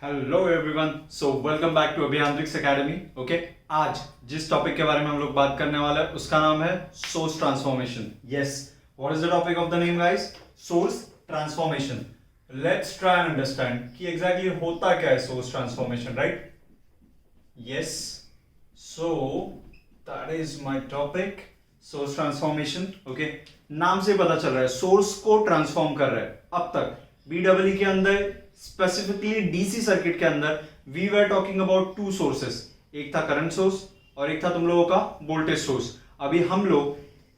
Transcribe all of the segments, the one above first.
Hello everyone, so welcome back to Abhiyantrix academy. Okay, आज जिस topic के बारे में हम लोग बात करने वाले हैं उसका नाम है source transformation. Yes, what is the topic of the name guys? Source transformation. Let's try and understand कि एग्जैक्टली होता क्या है source transformation, right? Yes, so that is my topic, source transformation. Okay, नाम से पता चल रहा है सोर्स को ट्रांसफॉर्म कर रहा है। अब तक बीडब्ल्यू के अंदर, स्पेसिफिकली डीसी सर्किट के अंदर, we were talking about two sources. एक था करंट सोर्स और एक था तुम लोगों का वोल्टेज सोर्स। अभी हम लोग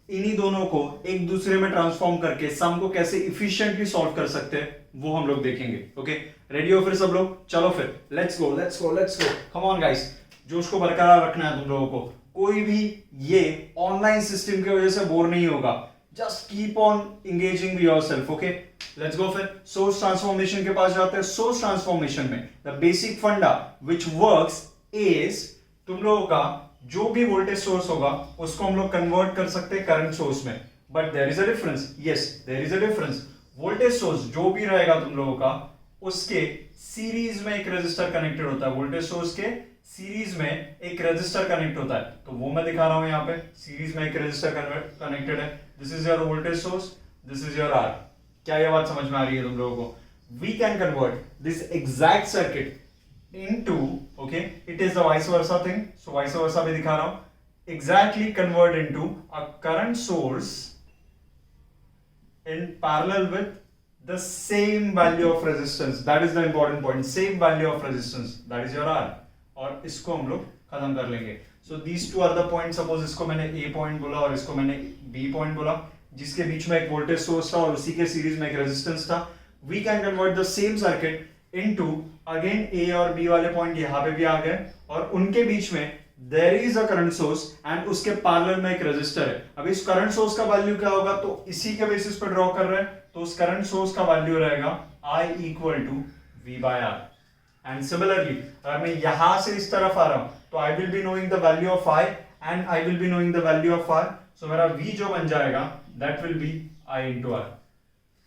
इन्हीं दोनों को एक दूसरे में ट्रांसफॉर्म करके सम को कैसे इफिशिएंटली सॉल्व कर सकते हैं वो हम लोग देखेंगे। ओके, रेडी हो फिर सब लोग? चलो फिर let's go let's go let's go, come on guys. जोश को बरकरार रखना है तुम लोगों को। कोई भी ये ऑनलाइन सिस्टम की वजह से बोर नहीं होगा। Just keep on engaging with yourself. Okay, let's go फिर सोर्स ट्रांसफॉर्मेशन के पास जाते हैं। सोर्स ट्रांसफॉर्मेशन में द बेसिक फंडा विच वर्क्स इज, तुम लोगों का जो भी वोल्टेज सोर्स होगा उसको हम लोग कन्वर्ट कर सकते हैं करंट सोर्स में। But there is a difference. Yes, there is a difference. Voltage source जो भी रहेगा तुम लोगों का, उसके सीरीज में एक रेजिस्टर कनेक्टेड होता है। वोल्टेज सोर्स के सीरीज में एक रेजिस्टर कनेक्ट होता है, तो वो मैं दिखा रहा हूं यहाँ पे। सीरीज में एक रेजिस्टर कनेक्टेड है। This is your voltage source, this is your R. क्या ये बात समझ में आ रही है तुम लोगों को? We can convert this exact circuit into, okay, it is the vice versa thing. So vice versa भी दिखा रहा हूं। Exactly convert into a current source in parallel with the same value of resistance. That is the important point. Same value of resistance, that is your R. और इसको हम लोग खत्म कर लेंगे। So these two are the points. Suppose इसको मैंने A point बोला और इसको मैंने B point बोला, जिसके बीच में एक वोल्टेज सोर्स था और उसी के सीरीज में एक रेजिस्टेंस था। We can convert the same circuit into again A और B वाले पॉइंट यहाँ पे भी आ गए और उनके बीच में there is a current source and उसके पैरेलल में एक रेजिस्टर है। अब इस करंट सोर्स का वैल्यू क्या होगा, तो इसी के बेसिस पर ड्रॉ कर रहे हैं, तो उस करंट सोर्स का वैल्यू रहेगा I equal to V by R। And similarly अगर मैं यहां से इस तरफ आ रहा हूं तो I will be knowing the value of I and I will be knowing the value of R। सो मेरा V जो बन जाएगा that will B I into R।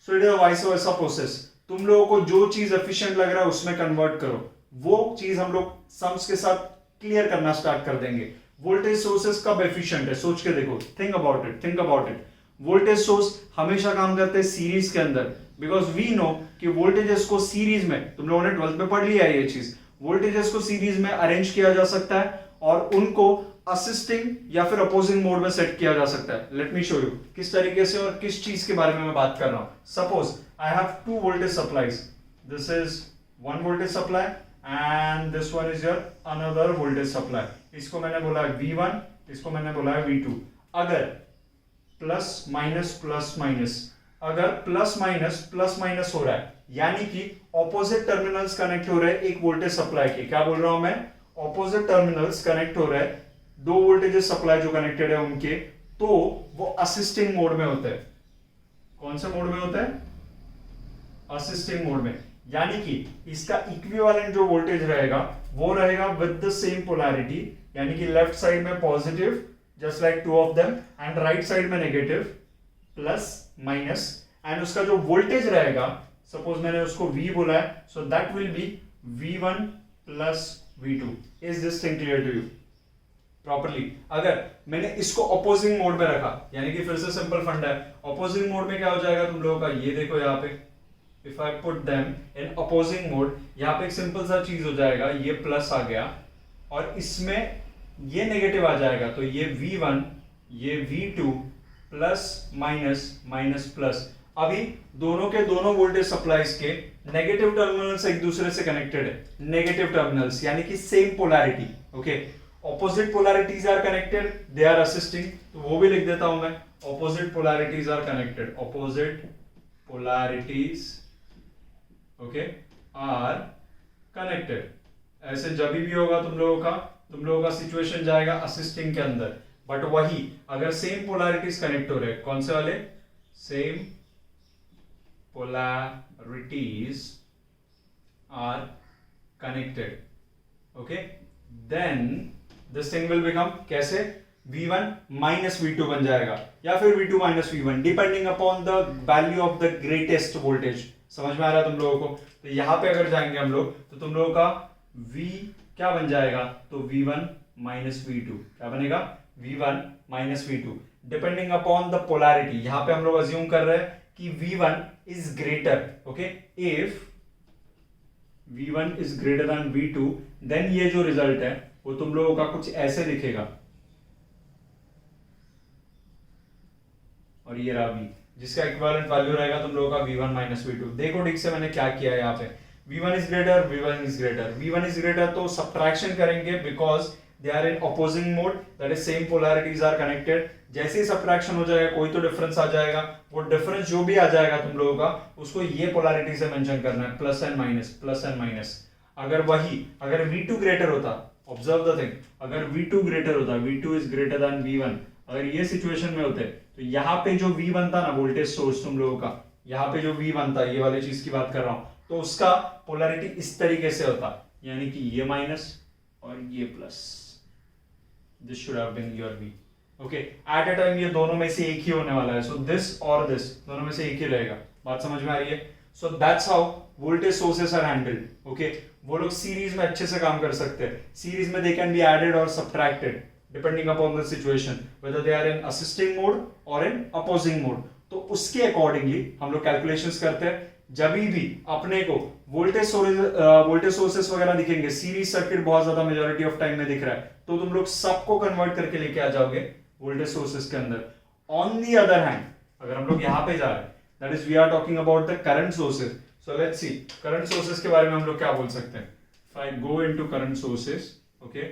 So it is a vice versa process. तुम लोगों को जो चीज efficient लग रहा है उसमें कन्वर्ट करो, वो चीज हम लोग सम्स के साथ क्लियर करना स्टार्ट कर देंगे। वोल्टेज सोर्सेस कब एफिशिएंट है सोच के देखो, think about it, think about it. Voltage source हमेशा काम करते हैं सीरीज के अंदर, बिकॉज वी नो कि वोल्टेजेस को सीरीज में, तुम लोगों ने 12th में पढ़ लिया है ये चीज, वोल्टेजेस को सीरीज में अरेंज किया जा सकता है और उनको असिस्टिंग या फिर अपोजिंग मोड में सेट किया जा सकता है। लेट मी शो यू किस तरीके से और किस चीज के बारे में मैं बात कर रहा हूं। Suppose I have two voltage supplies, this is one voltage supply and this one is your another voltage supply. इसको मैंने बोला है V1, इसको मैंने बोला है V2। अगर प्लस माइनस, अगर प्लस माइनस हो रहा है, यानी कि ऑपोजिट टर्मिनल्स कनेक्ट हो रहे हैं एक वोल्टेज सप्लाई के। क्या बोल रहा हूं मैं? ऑपोजिट टर्मिनल्स कनेक्ट हो रहे हैं, दो वोल्टेजेस सप्लाई जो कनेक्टेड है उनके, तो वो असिस्टिंग मोड में होते हैं। कौन से मोड में होता है? असिस्टिंग मोड में। यानी कि इसका इक्विवेलेंट जो वोल्टेज रहेगा वो रहेगा विद द सेम पोलैरिटी, यानी कि लेफ्ट साइड में positive just like two of them and right side में नेगेटिव प्लस माइनस, एंड उसका जो वोल्टेज रहेगा, सपोज मैंने उसको V बोला है, so that will be V1 plus V2। Is this thing clear to you properly? अगर मैंने इसको अपोजिंग मोड में रखा, यानी कि फिर से सिंपल फंडा है, अपोजिंग मोड में क्या हो जाएगा तुम लोगों का, ये देखो यहाँ पे, if I put them in opposing mode, यहाँ पे एक सिंपल सा चीज हो जाएगा, ये प्लस आ गया और इसमें ये नेगेटिव आ जाएगा, तो ये V1 ये V2 प्लस माइनस प्लस। अभी दोनों के दोनों वोल्टेज सप्लाईज के नेगेटिव टर्मिनल्स एक दूसरे से कनेक्टेड है, नेगेटिव टर्मिनल्स यानी कि same polarity. Okay, opposite polarities are connected, they are assisting, तो वो भी लिख देता हूं मैं, opposite polarities are connected, opposite polarities okay are connected. ऐसे जब भी होगा तुम लोगों का सिचुएशन जाएगा असिस्टिंग के अंदर। बट वही अगर सेम पोलैरिटीज कनेक्ट हो रहे, कौन से वाले? Same polarities are connected, okay, then this thing will become कैसे? V1 minus V2 बन जाएगा या फिर V2 minus V1 depending upon the value of the greatest voltage. समझ में आ रहा है तुम लोगों को? तो यहाँ पे अगर जाएंगे हम लोग तो तुम लोगों का v क्या बन जाएगा, तो v1 माइनस v2 क्या बनेगा, v1 minus v2 depending upon the polarity. यहाँ पे हम लोग अज्यूम कर रहे हैं कि v1 is greater, okay, if v1 is greater then v2 then ये जो रिजल्ट है वो तुम लोगों का कुछ ऐसे दिखेगा, और ये रहा v, जिसका इक्विवेलेंट वैल्यू रहेगा तुम लोगों का v1 माइनस v2। देखो ठीक से मैंने क्या किया है यहाँ पे, v1 is greater, v1 is greater, v1 is greater तो सब्ट्रैक्शन करेंगे because they are in opposing mode, that is same polarities are connected. जैसे ही सब्ट्रैक्शन हो जाएगा कोई तो डिफरेंस आ जाएगा, वो डिफरेंस जो भी आ जाएगा तुम लोगों का उसको ये पोलैरिटी से मेंशन करना है, plus and minus, plus and minus. अगर v2 ग्रेटर होता, ऑब्जर्व द थिंग, अगर v2 ग्रेटर होता, v2 is greater then v1, अगर ये सिचुएशन में होते तो यहाँ पे जो v बनता ना वोल्टेज सोर्स तुम लोगों का, यहाँ पे जो v बनता, ये वाली चीज की बात कर रहा हूं, तो उसका पोलैरिटी इस तरीके से होता, यानी कि ये माइनस और ये plus, this should have been your v, okay. At a time ये दोनों में से एक ही होने वाला है, सो दिस और दिस दोनों में से एक ही रहेगा। बात समझ में आ रही है? So that's how voltage sources are handled, okay. वो लोग सीरीज में अच्छे से काम कर सकते हैं, सीरीज में दे कैन बी एडेड और subtracted depending upon the situation, whether they are in assisting mode और इन अपोजिंग मोड। तो उसके अकॉर्डिंगली हम लोग कैलकुलेशंस करते हैं। जब भी अपने को वोल्टेज सोर्सेस वगैरह दिखेंगे, सीरीज सर्किट बहुत ज्यादा मेजॉरिटी ऑफ टाइम में दिख रहा है, तो तुम लोग सबको कन्वर्ट करके लेके आ जाओगे वोल्टेज सोर्सेस के अंदर। ऑन दी अदर हैंड अगर हम लोग यहाँ पे जा रहे हैं, that is we are talking about the current sources. So let's see current sources के बारे में हम लोग क्या बोल सकते हैं। If I go into current sources, okay,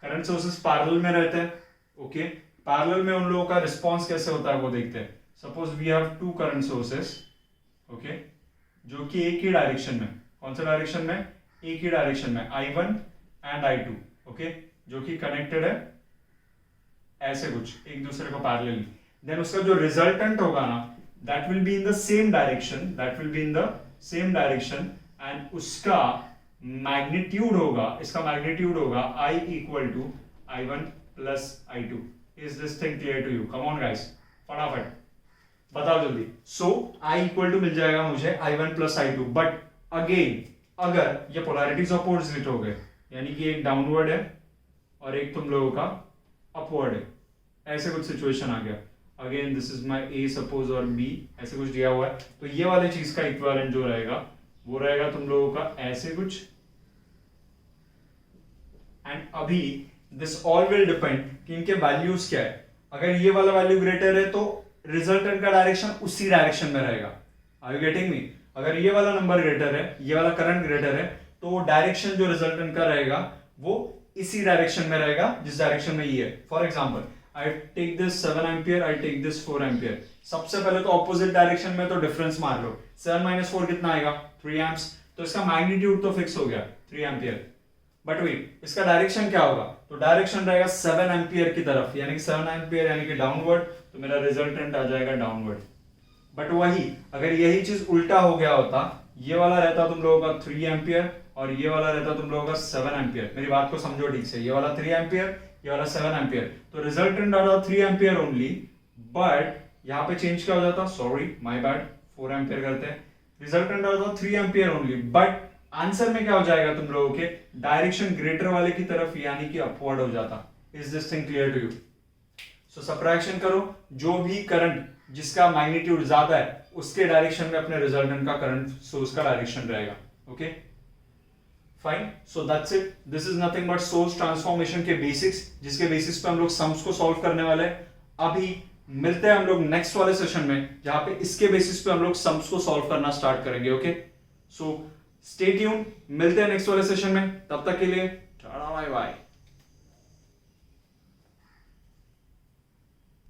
current sources parallel में रहते हैं, ओके। पैरेलल में उन लोगों का रिस्पॉन्स कैसे होता है वो देखते हैं। Suppose we have two current sources, okay, जो कि एक ही डायरेक्शन में, कौन सा डायरेक्शन में, एक ही डायरेक्शन में, I1 एंड I2, ओके, जो कि कनेक्टेड है ऐसे कुछ एक दूसरे को पैरेलली। देन उसका जो रिजल्टेंट होगा ना, that will be in the same direction, that will be in the same direction, and उसका मैग्नीट्यूड होगा, इसका मैग्नीट्यूड होगा I equal to I1 plus I2। Is this thing clear to you? Come on guys, फटाफट बताओ जल्दी। So I equal to मिल जाएगा मुझे I1 plus I2, but again अगर ये पोलैरिटीज अपोजिट हो गए, यानी कि एक डाउनवर्ड है और एक तुम लोगों का अपवर्ड है, ऐसे कुछ सिचुएशन आ गया, again this is my A suppose और B ऐसे कुछ दिया हुआ है, तो ये वाले चीज का इक्विवेलेंट जो रहेगा वो रहेगा तुम लोगों का ऐसे कुछ। एंड अभी दिस ऑल विल डिपेंड कि इनके वैल्यूज क्या है। अगर ये वाला वैल्यू ग्रेटर है तो रिजल्टेंट का डायरेक्शन उसी डायरेक्शन में रहेगा। Are you getting me? अगर ये वाला नंबर ग्रेटर है, ये वाला करंट ग्रेटर है, तो डायरेक्शन जो रिजल्टेंट का रहेगा वो इसी डायरेक्शन में रहेगा जिस डायरेक्शन में ये है। For example I take this 7 ampere, I take this 4 ampere. सबसे पहले तो ऑपोजिट डायरेक्शन में तो डिफरेंस मार लो, 7 माइनस 4 कितना आएगा, 3 एम्प्स, तो इसका मैग्नीट्यूड तो फिक्स हो गया 3 एम्पियर। बट वेट, इसका डायरेक्शन क्या होगा, तो डायरेक्शन रहेगा 7 एम्पियर की तरफ, यानी कि 7 एम्पियर यानी कि डाउनवर्ड, तो मेरा रिजल्टेंट आ जाएगा डाउनवर्ड। बट वही अगर यही चीज उल्टा हो गया होता, ये वाला रहता तुम लोगों का 3 एम्पियर और ये वाला रहता तुम लोगों का 7 एम्पियर। मेरी बात को समझो ठीक से, ये वाला 3 एम्पियर, ये वाला 7 एम्पियर, तो रिजल्टेंट आता 3 एम्पियर ओनली, बट यहाँ पे चेंज क्या हो जाता, सॉरी माय बैड, 4 एम्पियर करते हैं, रिजल्टेंट आता 3 एम्पियर ओनली, बट आंसर में क्या हो जाएगा तुम लोगों के, डायरेक्शन ग्रेटर वाले की तरफ यानी कि अपवर्ड हो जाता। Is this thing clear to you? So subtraction करो, जो भी करंट जिसका मैग्नीट्यूड ज्यादा है उसके डायरेक्शन में अपने रिजल्टेंट का करंट सोर्स का डायरेक्शन रहेगा। Okay fine, so that's it. This is nothing but source transformation के बेसिक्स, जिसके बेसिस पे हम लोग सम्स को सॉल्व करने वाले हैं। अभी मिलते हैं हम लोग नेक्स्ट वाले सेशन में, जहां पे इसके बेसिस पे हम लोग सम्स को सॉल्व करना स्टार्ट करेंगे। ओके, सो स्टे ट्यून्ड, मिलते हैं नेक्स्ट वाले सेशन में, तब तक के लिए टाटा बाय बाय।